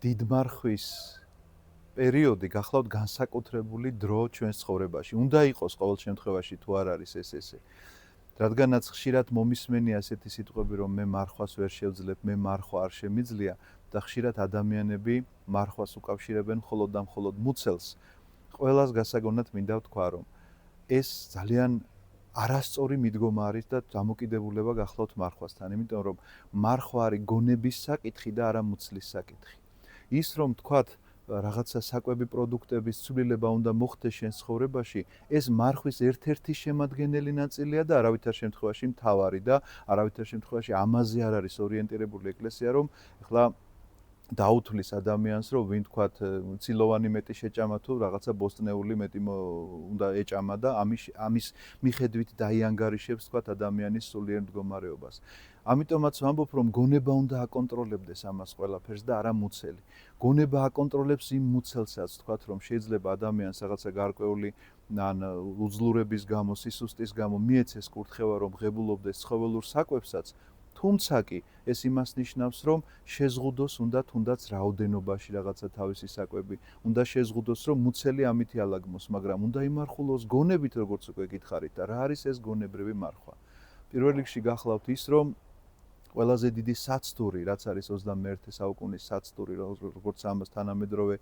დიდმარხვის პერიოდი გახლავთ განსაკუთრებული დრო ჩვენს ცხოვრებაში. უნდა იყოს ყოველ შემთხვევაში თუ არ არის ესე. რადგანაც ხშირად მომისმენია ასეთი სიტყვები, რომ მე მარხვას ვერ შევძლებ, მე მარხვა არ შემიძლია და ხშირად ადამიანები მარხვას უკავშირებენ მხოლოდ და მხოლოდ მუცელს. ყველას გასაგონად მინდა ვთქვა, რომ ეს ძალიან არასწორი მიდგომა არის და დამოკიდებულება გახლავთ მარხვასთან, იმიტომ რომ მარხვა არის გონების საკითხი და არა მუცლის საკითხი. ის რომ თქვათ რაღაცა საკვები პროდუქტების ცვლილება უნდა მოხდეს შენს ცხოვრებაში, ეს მარხვის ერთ-ერთი შემადგენელი ნაწილია და არავითარ შემთხვევაში მთავარი და არავითარ შემთხვევაში ამაზე არ არის ორიენტირებული ეკლესია, რომ ეხლა დაუთვლის ადამიანს, რომ ვინ თქვათ ცილოვანი მეტი შეჭამა თუ რაღაცა ბოსტნეული მეტი უნდა ეჭამა და ამის მიხედვით დაიანგარიშებს თქვათ ადამიანის სულიერ მდგომარეობას. ამიტომაც ვამბობ, რომ გონება უნდა აკონტროლებდეს ამას ყველაფერს და არა მუცელი. გონება აკონტროლებს იმ მუცელსაც, თქვათ, რომ შეიძლება ადამიანს რაღაცა გარკვეული ან უძლურების გამო, სისუსტის გამო მიეცეს კურთხევა, რომ ღებულობდეს ცხოველურ საკვებსაც, თუმცა კი ეს იმას ნიშნავს, რომ შეზღუდოს უნდა თუნდაც რაოდენობაში რაღაცა თავისი საკვები, უნდა შეზღუდოს, რომ მუცელი ამითი ალაგმოს, მაგრამ უნდა იმარხულოს გონებით, როგორც უკვე გითხარით და რა არის ეს გონებრივი მარხვა. პირველ რიგში გახლავთ ის, რომ ყველაზე დიდი საცდური, რაც არის 21 საუკუნის საცდური, როგორც ამას თანამედროვე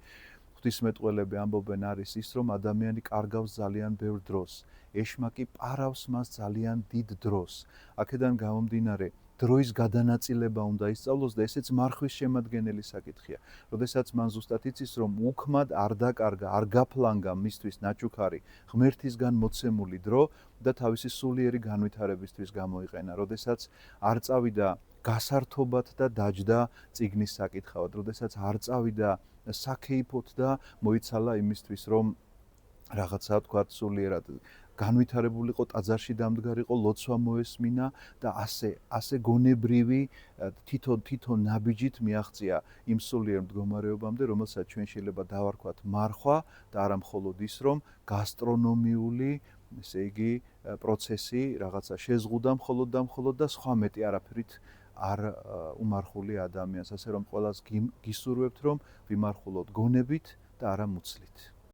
ღვთისმეტყველები ამბობენ, არის ის, რომ ადამიანი კარგავს ძალიან ბევრ დროს. ეშმაკი პარავს მას ძალიან დიდ დროს. აქედან გამომდინარე, დროის გადანაწილება უნდა ისწავლოს და ესეც მარხვის შემადგენელი საკითხია. როდესაც მან ზუსტად იცის, რომ უქმად არ დაკარგა, არ გაფლანგა მისთვის ნაჩუქარი ღმერთისგან მოცემული დრო და თავისი სულიერი განვითარებისთვის გამოიყენა. როდესაც არ წავიდა გასართობად და დაჯდა წიგნის საკითხავად, როდესაც არ წავიდა საქეიფოთ და მოიცალა იმისთვის, რომ რაღაცა თქვათ სულიერად განვითარებულიყო, ტაძარში დამდგარიყო, ლოცვა მოესმინა და ასე გონებრივი თითო ნაბიჯით მიაღწია იმ სულიერ მდგომარეობამდე, რომელსაც ჩვენ შეიძლება დავარქვათ მარხვა და არა მხოლოდ ის, რომ გასტრონომიული, ესე იგი, პროცესი რაღაცა შეზღუდა მხოლოდ და სხვა მეტი არაფერით არ უმარხული ადამიანს, ასე რომ ყველას გისურვებთ, რომ ვიმარხულოთ გონებით და არა მუცლით.